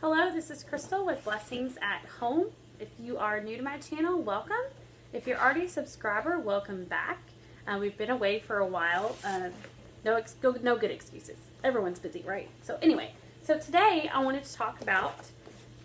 Hello, this is Crystal with Blessings at Home. If you are new to my channel, welcome. If you're already a subscriber, welcome back. We've been away for a while. No good excuses. Everyone's busy, right? So anyway, today I wanted to talk about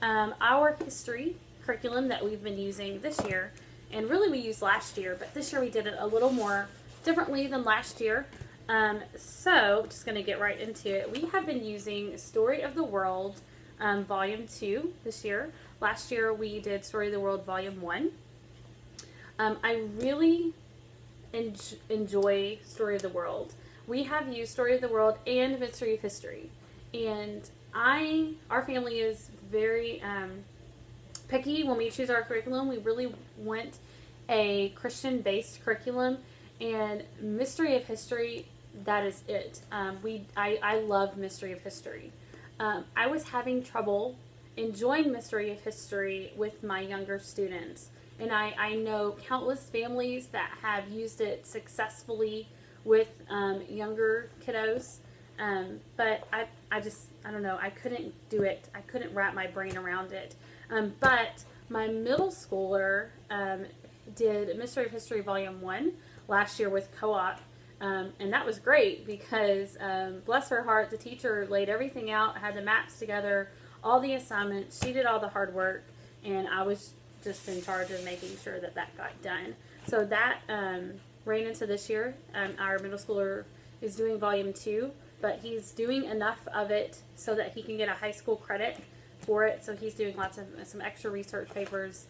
our history curriculum that we've been using this year. And really we used last year, but this year we did it a little more differently than last year. So just going to get right into it. We have been using Story of the World Volume 2 this year. Last year we did Story of the World Volume 1. I really enjoy Story of the World. We have used Story of the World and Mystery of History. And our family is very picky when we choose our curriculum. We really want a Christian-based curriculum, and Mystery of History, that is it. I love Mystery of History. I was having trouble enjoying Mystery of History with my younger students, and I know countless families that have used it successfully with younger kiddos, but I don't know, I couldn't do it. I couldn't wrap my brain around it. But my middle schooler did Mystery of History Volume 1 last year with co-op. And that was great because, bless her heart, the teacher laid everything out, had the maps together, all the assignments. She did all the hard work, and I was just in charge of making sure that that got done. So that ran into this year. Our middle schooler is doing Volume 2, but he's doing enough of it so that he can get a high school credit for it. So he's doing lots of some extra research papers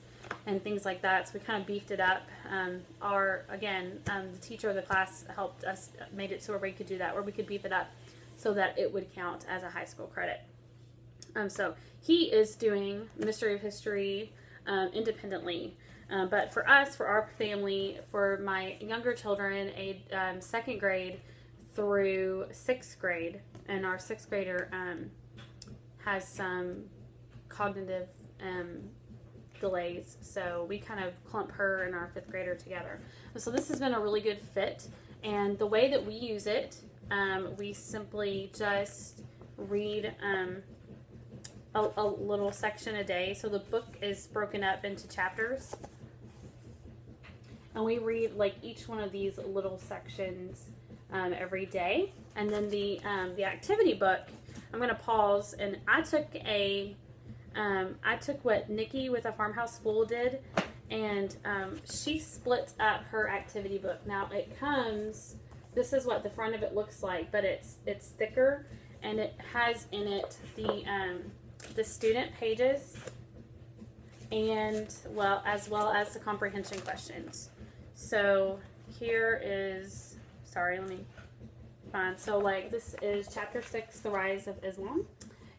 and things like that. So we kind of beefed it up. The teacher of the class helped us, made it so where we could do that, where we could beef it up so that it would count as a high school credit. So he is doing Mystery of History independently. But for us, for our family, for my younger children, second grade through sixth grade, and our sixth grader has some cognitive delays, so we kind of clump her and our fifth grader together. So this has been a really good fit, and the way that we use it, we simply just read a little section a day. So the book is broken up into chapters, and we read like each one of these little sections every day. And then the activity book, I'm going to pause, and I took what Nikki with a Farmhouse Fool did, and she splits up her activity book. Now it comes, this is what the front of it looks like, but it's thicker, and it has in it the student pages, and as well as the comprehension questions. So here is, sorry, let me find, so like this is chapter 6, The Rise of Islam.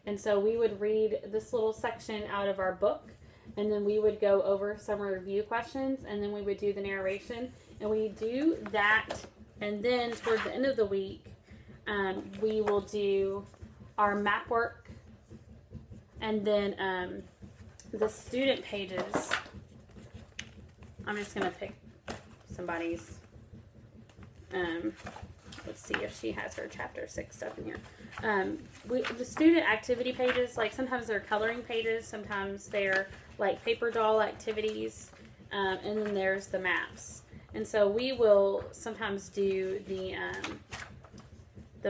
And so we would read this little section out of our book, and then we would go over some review questions, and then we would do the narration. And we do that, and then towards the end of the week, we will do our map work, and then the student pages. I'm just going to pick somebody's, let's see if she has her chapter 6 stuff in here. The student activity pages, like sometimes they're coloring pages, sometimes they're like paper doll activities, and then there's the maps. And so we will sometimes do the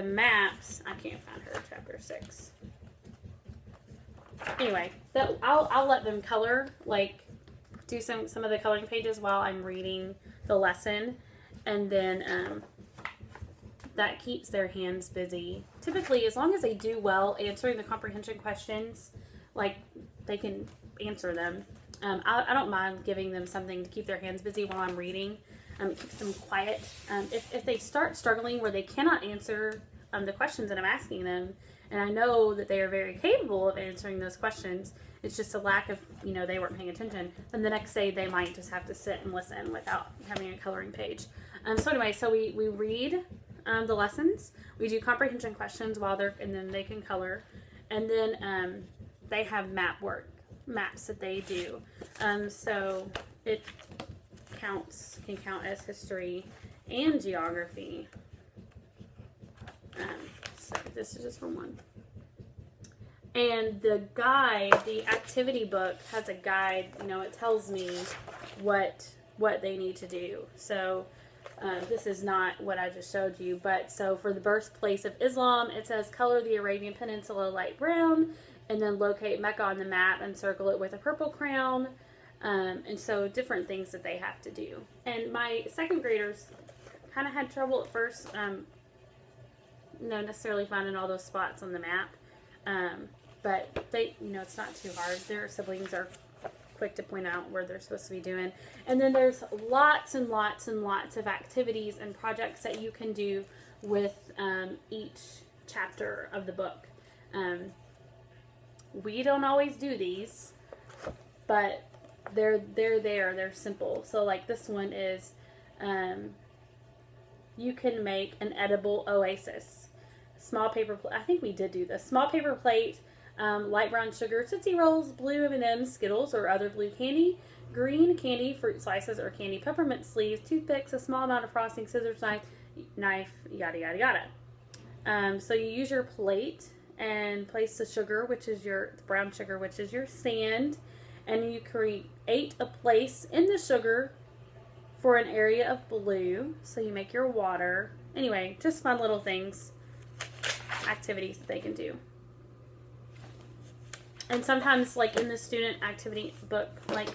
maps. I can't find her chapter 6. Anyway, I'll let them color, like do some of the coloring pages while I'm reading the lesson, and then that keeps their hands busy. Typically, as long as they do well answering the comprehension questions, like they can answer them. I don't mind giving them something to keep their hands busy while I'm reading. It keeps them quiet. If they start struggling where they cannot answer the questions that I'm asking them, and I know that they are very capable of answering those questions, it's just a lack of, they weren't paying attention, then the next day they might just have to sit and listen without having a coloring page. So anyway, so we read the lessons, we do comprehension questions and then they can color, and then they have maps that they do. So it can count as history and geography. So this is just for one. And the guide, the activity book, has a guide. You know, it tells me what they need to do. So this is not what I just showed you. But so for the birthplace of Islam, it says color the Arabian Peninsula light brown, and then locate Mecca on the map and circle it with a purple crown. And so different things that they have to do. And my second graders kind of had trouble at first, necessarily finding all those spots on the map. But they, it's not too hard. Their siblings are quick to point out where they're supposed to be doing. And then there's lots and lots and lots of activities and projects that you can do with each chapter of the book. We don't always do these, but they're there. They're simple. So like this one is, you can make an edible oasis. Small paper plate. I think we did do this. Small paper plate, light brown sugar, Tootsie Rolls, blue M&M's, Skittles or other blue candy, green candy, fruit slices or candy peppermint sleeves, toothpicks, a small amount of frosting, scissors, knife, yada yada yada. So you use your plate and place the sugar, which is the brown sugar, which is your sand, and you create a place in the sugar for an area of blue. So you make your water. Anyway, just fun little things, activities that they can do. And sometimes, like in the student activity book, like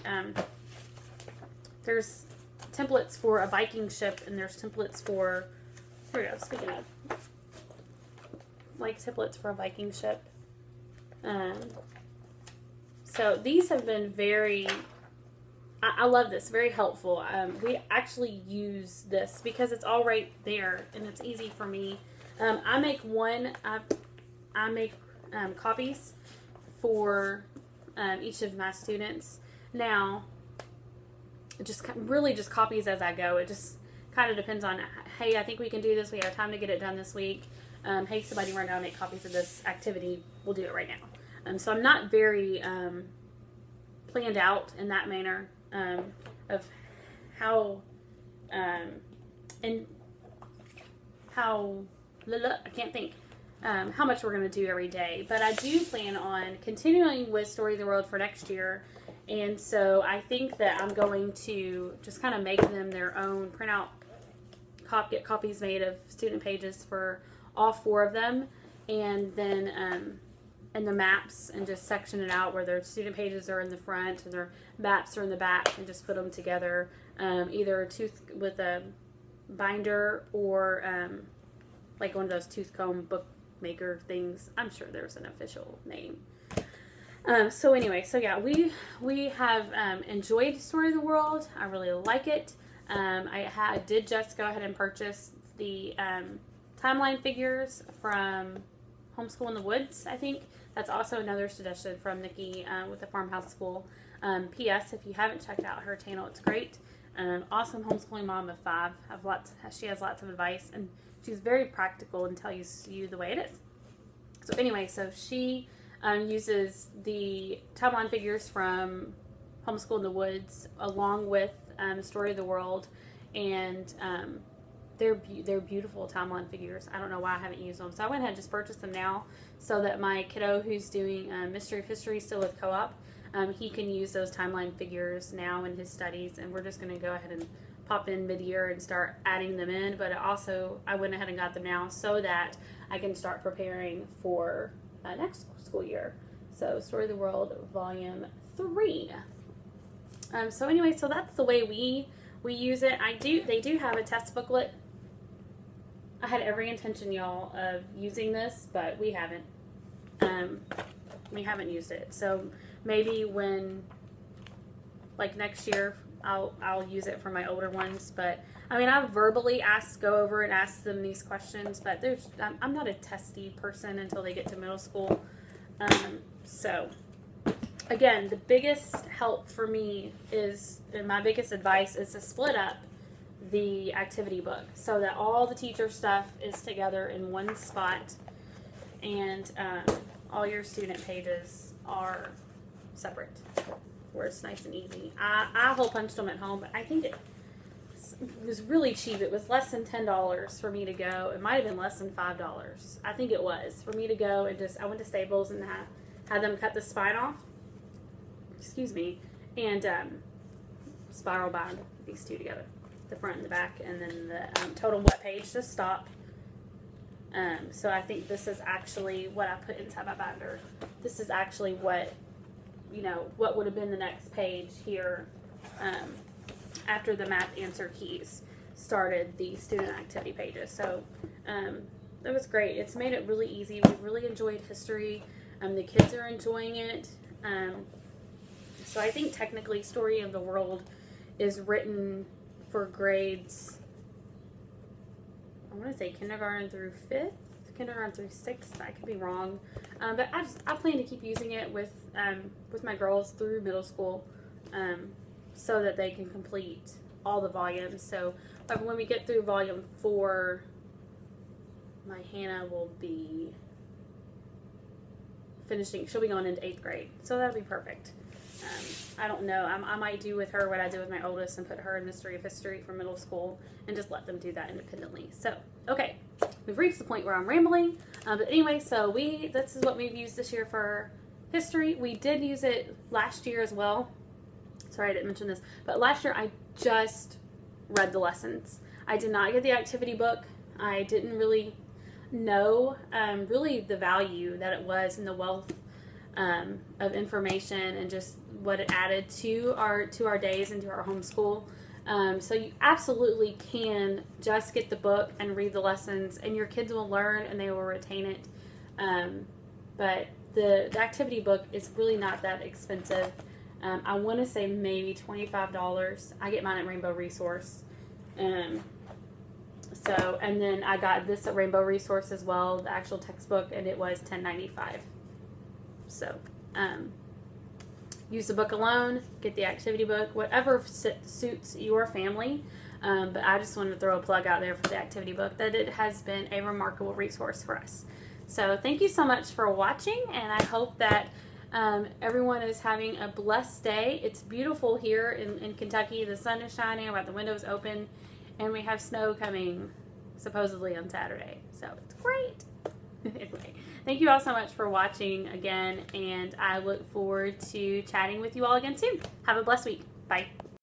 there's templates for a Viking ship, and there's templates for, here we go, speaking of, like templates for a Viking ship. So these have been very, I love this, very helpful. We actually use this because it's all right there, and it's easy for me. I make copies for each of my students. Now, just copies as I go. It just kind of depends on, hey, I think we can do this. We have time to get it done this week. Hey, somebody run down and make copies of this activity. We'll do it right now. So I'm not very planned out in that manner of how I can't think how much we're going to do every day. But I do plan on continuing with Story of the World for next year. And so I think that I'm going to just kind of make them their own, print out, get copies made of student pages for all 4 of them. And then and the maps, and just section it out where their student pages are in the front and their maps are in the back, and just put them together, either with a binder or like one of those tooth comb bookmaker things. I'm sure there's an official name. So anyway, so yeah, we have enjoyed Story of the World. I really like it. I did just go ahead and purchase the timeline figures from Homeschool in the Woods, I think. That's also another suggestion from Nikki with the Farmhouse School. P.S. If you haven't checked out her channel, it's great. Awesome homeschooling mom of 5. She has lots of advice, and she's very practical and tells you the way it is. So anyway, so she uses the timeline figures from Homeschool in the Woods along with Story of the World, and they're beautiful timeline figures. I don't know why I haven't used them, so I went ahead and just purchased them now so that my kiddo who's doing Mystery of History still with co-op, he can use those timeline figures now in his studies, and we're just going to go ahead and pop in mid-year and start adding them in. But also I went ahead and got them now so that I can start preparing for next school year. So Story of the World Volume 3. So anyway, so that's the way we use it. They do have a test booklet. I had every intention, y'all, of using this, but we haven't. We haven't used it. So maybe when, like next year, I'll use it for my older ones. But I mean, I verbally go over and ask them these questions, but I'm not a testy person until they get to middle school. So again, the biggest help for me and my biggest advice is to split up the activity book so that all the teacher stuff is together in one spot, and all your student pages are separate, where it's nice and easy. I hole punched them at home, but I think it was really cheap. It was less than $10 for me to go. It might have been less than $5. I think it was for me to go and I went to Staples and had them cut the spine off, excuse me, and spiral bind these two together, the front and the back, and then the total wet page to stop. So I think this is actually what I put inside my binder. This is actually what, what would have been the next page here after the math answer keys started the student activity pages. So that was great. It's made it really easy. We've really enjoyed history. The kids are enjoying it. So I think technically Story of the World is written for grades, I want to say kindergarten through 5th, kindergarten through 6th. I could be wrong. But I plan to keep using it with my girls through middle school so that they can complete all the volumes. So when we get through volume 4, my Hannah will be finishing. She'll be going into 8th grade. So that'll be perfect. I don't know. I might do with her what I did with my oldest and put her in Mystery of History for middle school and just let them do that independently. So, okay. We've reached the point where I'm rambling. But anyway, so this is what we've used this year for history. We did use it last year as well. Sorry, I didn't mention this. But last year I just read the lessons. I did not get the activity book. I didn't really know really the value that it was in the wealth of information and just what it added to our days and to our homeschool. So you absolutely can just get the book and read the lessons, and your kids will learn and they will retain it. But the activity book is really not that expensive. I want to say maybe $25. I get mine at Rainbow Resource. And then I got this at Rainbow Resource as well, the actual textbook, and it was $10.95. So, use the book alone, get the activity book, whatever suits your family. But I just wanted to throw a plug out there for the activity book, that it has been a remarkable resource for us. So, thank you so much for watching, and I hope that everyone is having a blessed day. It's beautiful here in Kentucky. The sun is shining, I've got the windows open, and we have snow coming supposedly on Saturday. So, it's great. Anyway, thank you all so much for watching again, and I look forward to chatting with you all again soon. Have a blessed week. Bye.